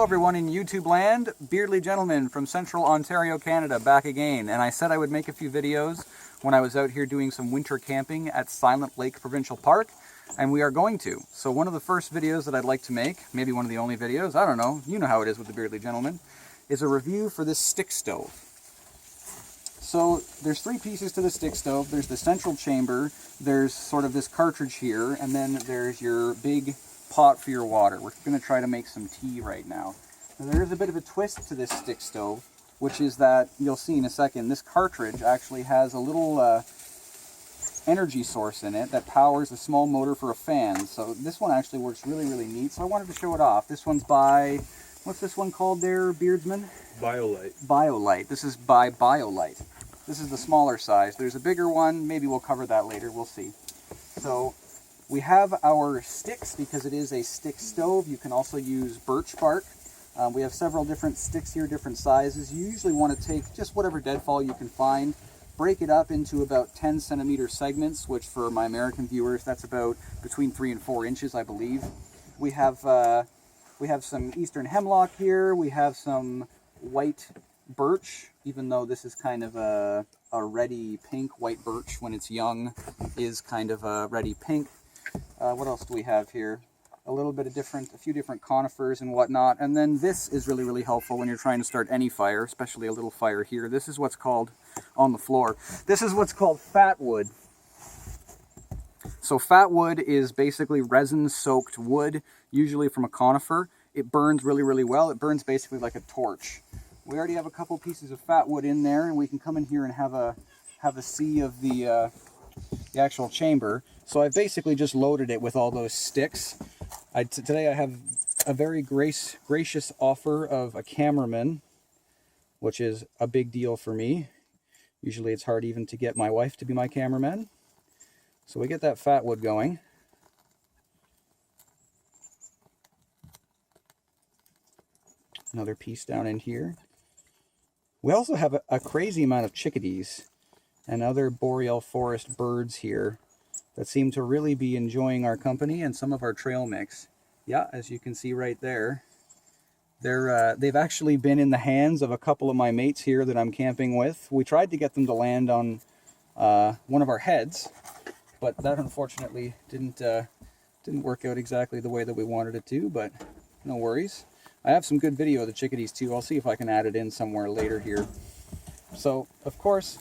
Hello everyone in YouTube land, Beardly Gentleman from Central Ontario, Canada, back again. And I said I would make a few videos when I was out here doing some winter camping at Silent Lake Provincial Park, and we are going to. So one of the first videos that I'd like to make, maybe one of the only videos, I don't know, you know how it is with the Beardly Gentleman, is a review for this stick stove. So there's three pieces to the stick stove. There's the central chamber, there's sort of this cartridge here, and then there's your big pot for your water. We're going to try to make some tea right now. Now there is a bit of a twist to this stick stove, which is that, you'll see in a second, this cartridge actually has a little energy source in it that powers a small motor for a fan. So this one actually works really, really neat. So I wanted to show it off. This one's by, what's this one called there, Beardsman? Biolite. Biolite. This is by Biolite. This is the smaller size. There's a bigger one. Maybe we'll cover that later. We'll see. So we have our sticks because it is a stick stove. You can also use birch bark. We have several different sticks here, different sizes. You usually want to take just whatever deadfall you can find, break it up into about 10 centimeter segments, which for my American viewers, that's about between 3 and 4 inches, I believe. We have some eastern hemlock here. We have some white birch, even though this is kind of a reddy pink. White birch, when it's young, is kind of a reddy pink. What else do we have here? A few different conifers and whatnot. And then this is really, really helpful when you're trying to start any fire, especially a little fire here. This is what's called, on the floor, this is what's called fat wood. So fat wood is basically resin-soaked wood, usually from a conifer. It burns really, really well. It burns basically like a torch. We already have a couple pieces of fat wood in there, and we can come in here and have a see of the actual chamber. So I've basically just loaded it with all those sticks. Today I have a very gracious offer of a cameraman, which is a big deal for me. Usually it's hard even to get my wife to be my cameraman. So we get that fat wood going. Another piece down in here. We also have a crazy amount of chickadees and other boreal forest birds here that seem to really be enjoying our company and some of our trail mix. Yeah, as you can see right there, they've actually been in the hands of a couple of my mates here that I'm camping with. We tried to get them to land on one of our heads, but that unfortunately didn't work out exactly the way that we wanted it to, but no worries. I have some good video of the chickadees too. I'll see if I can add it in somewhere later here. So, of course,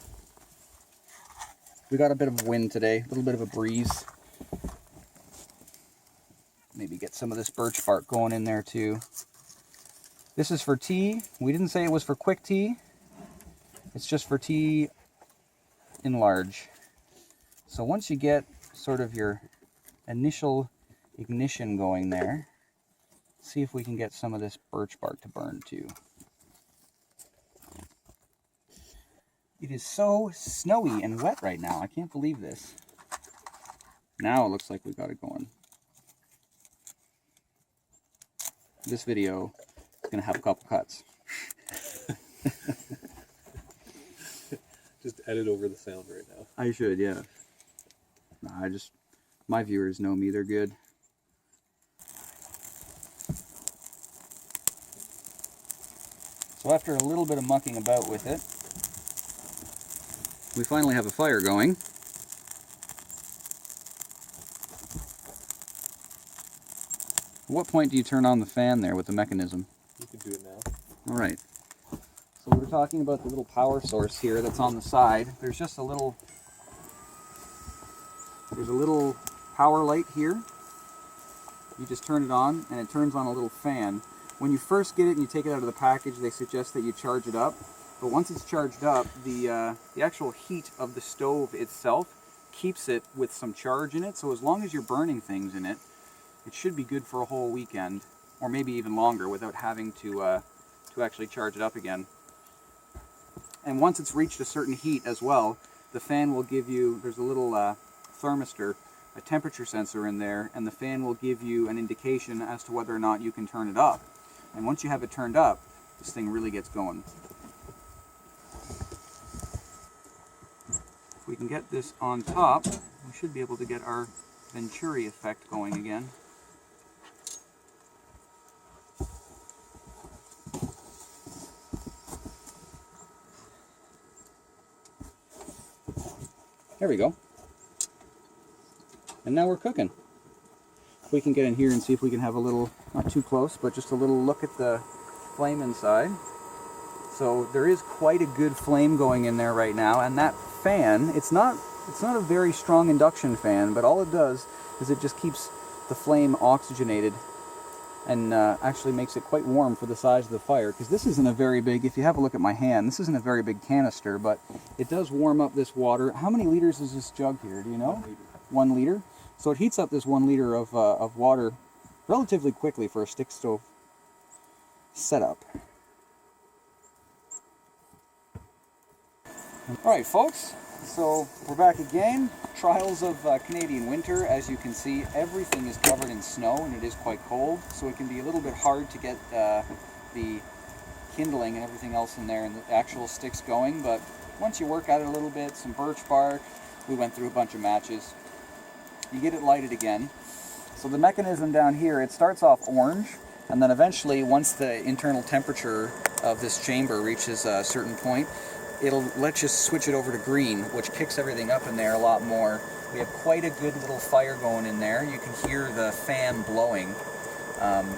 we got a bit of wind today, a little bit of a breeze. Maybe get some of this birch bark going in there too. This is for tea. We didn't say it was for quick tea. It's just for tea in large. So once you get sort of your initial ignition going there, see if we can get some of this birch bark to burn too. It is so snowy and wet right now. I can't believe this. Now it looks like we got it going. This video is going to have a couple cuts. Just edit over the sound right now. I should, yeah. Nah, my viewers know me, they're good. So after a little bit of mucking about with it, we finally have a fire going. At what point do you turn on the fan there with the mechanism? You can do it now. Alright. So we were talking about the little power source here that's on the side. There's just a little power light here. You just turn it on and it turns on a little fan. When you first get it and you take it out of the package, they suggest that you charge it up. But once it's charged up, the actual heat of the stove itself keeps it with some charge in it. So as long as you're burning things in it, it should be good for a whole weekend, or maybe even longer, without having to actually charge it up again. And once it's reached a certain heat as well, the fan will give you, there's a little thermistor, a temperature sensor in there, and the fan will give you an indication as to whether or not you can turn it up. And once you have it turned up, this thing really gets going. If we can get this on top, we should be able to get our Venturi effect going again. There we go. And now we're cooking. We can get in here and see if we can have a little, not too close, but just a little look at the flame inside. So there is quite a good flame going in there right now, and that fan, it's not a very strong induction fan, but all it does is it just keeps the flame oxygenated and actually makes it quite warm for the size of the fire, because this isn't a very big, if you have a look at my hand, this isn't a very big canister, but it does warm up this water. How many liters is this jug here, do you know? 1 liter. 1 liter? So it heats up this 1 liter of water relatively quickly for a stick stove setup. Alright folks, so we're back again. Trials of Canadian winter. As you can see, everything is covered in snow and it is quite cold, so it can be a little bit hard to get the kindling and everything else in there and the actual sticks going, but once you work at it a little bit, some birch bark, we went through a bunch of matches, you get it lighted again. So the mechanism down here, it starts off orange, and then eventually, once the internal temperature of this chamber reaches a certain point, it'll let you switch it over to green, which kicks everything up in there a lot more. We have quite a good little fire going in there. You can hear the fan blowing.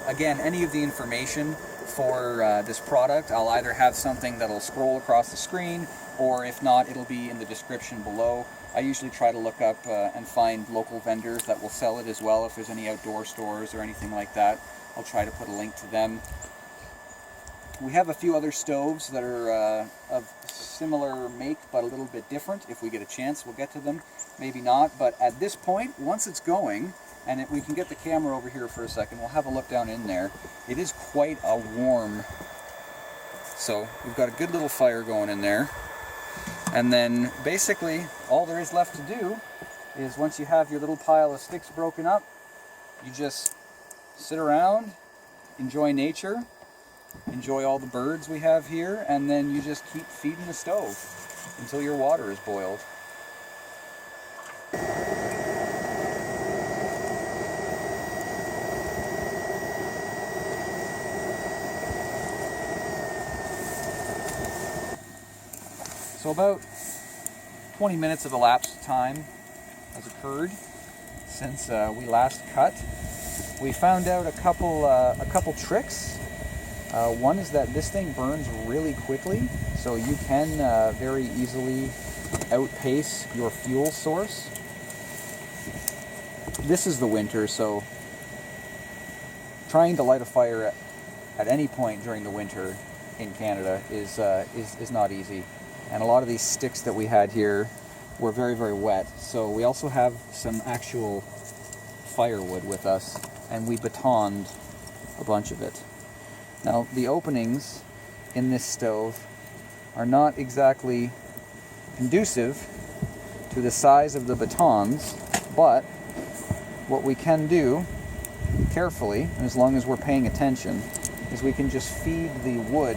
Again, any of the information for this product, I'll either have something that'll scroll across the screen, or if not, it'll be in the description below. I usually try to look up and find local vendors that will sell it as well. If there's any outdoor stores or anything like that, I'll try to put a link to them. We have a few other stoves that are of similar make but a little bit different. If we get a chance, we'll get to them. Maybe not, but at this point, once it's going, and we can get the camera over here for a second, we'll have a look down in there. It is quite a warm, so we've got a good little fire going in there. And then basically all there is left to do is, once you have your little pile of sticks broken up, you just sit around, enjoy nature, enjoy all the birds we have here, and then you just keep feeding the stove until your water is boiled. So about 20 minutes of elapsed time has occurred since we last cut. We found out a couple tricks. One is that this thing burns really quickly, so you can very easily outpace your fuel source. This is the winter, so trying to light a fire at any point during the winter in Canada is not easy. And a lot of these sticks that we had here were very, very wet. So we also have some actual firewood with us, and we batoned a bunch of it. Now, the openings in this stove are not exactly conducive to the size of the batons, but what we can do carefully, and as long as we're paying attention, is we can just feed the wood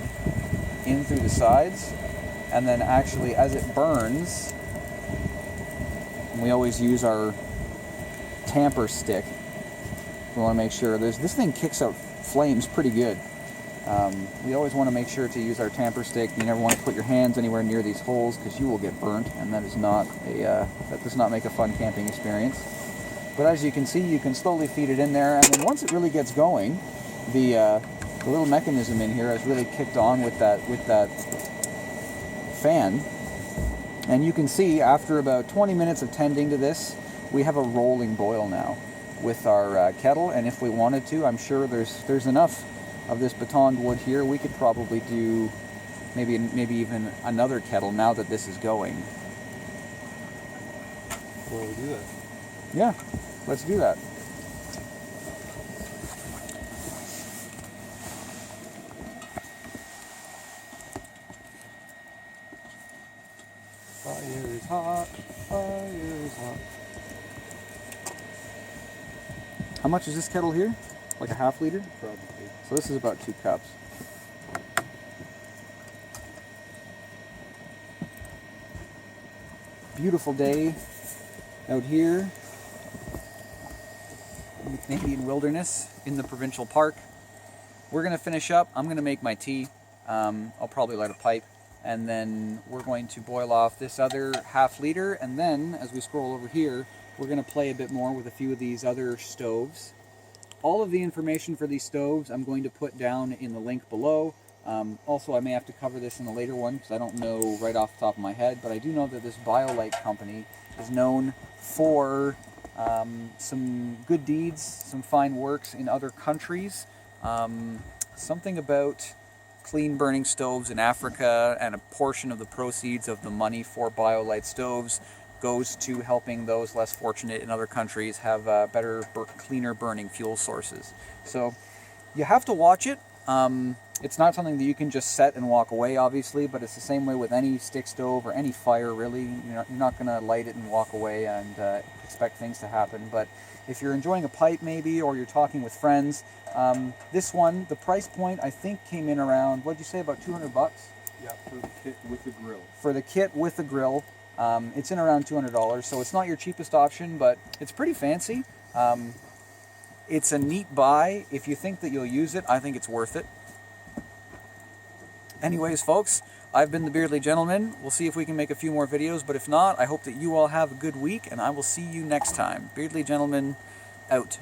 in through the sides, and then actually as it burns, and we always use our tamper stick, we want to make sure this thing kicks out flames pretty good. We always want to make sure to use our tamper stick. You never want to put your hands anywhere near these holes, because you will get burnt, and that does not make a fun camping experience. But as you can see, you can slowly feed it in there, and then once it really gets going, the little mechanism in here has really kicked on with that fan, and you can see after about 20 minutes of tending to this, we have a rolling boil now with our kettle. And if we wanted to, I'm sure there's enough of this batoned wood here, we could probably do maybe even another kettle now that this is going. Well, we'll do that. Yeah, let's do that. Fire is hot, fire is hot. How much is this kettle here? Like a half liter? Probably. So this is about 2 cups. Beautiful day out here in the Canadian wilderness in the provincial park. We're going to finish up. I'm going to make my tea. I'll probably light a pipe and then we're going to boil off this other ½ liter, and then as we scroll over here, we're going to play a bit more with a few of these other stoves. All of the information for these stoves I'm going to put down in the link below. Also, I may have to cover this in a later one because I don't know right off the top of my head, but I do know that this Biolite company is known for some good deeds, some fine works in other countries. Something about clean burning stoves in Africa, and a portion of the proceeds of the money for Biolite stoves goes to helping those less fortunate in other countries have better, cleaner burning fuel sources. So you have to watch it. It's not something that you can just set and walk away, obviously, but it's the same way with any stick stove or any fire, really. You're not going to light it and walk away and expect things to happen. But if you're enjoying a pipe, maybe, or you're talking with friends, this one, the price point, I think, came in around, what'd you say, about 200 bucks? Yeah, for the kit with the grill. For the kit with the grill, it's in around $200, so it's not your cheapest option, but it's pretty fancy. It's a neat buy. If you think that you'll use it, I think it's worth it. Anyways, folks, I've been the Beardly Gentleman. We'll see if we can make a few more videos, but if not, I hope that you all have a good week, and I will see you next time. Beardly Gentleman, out.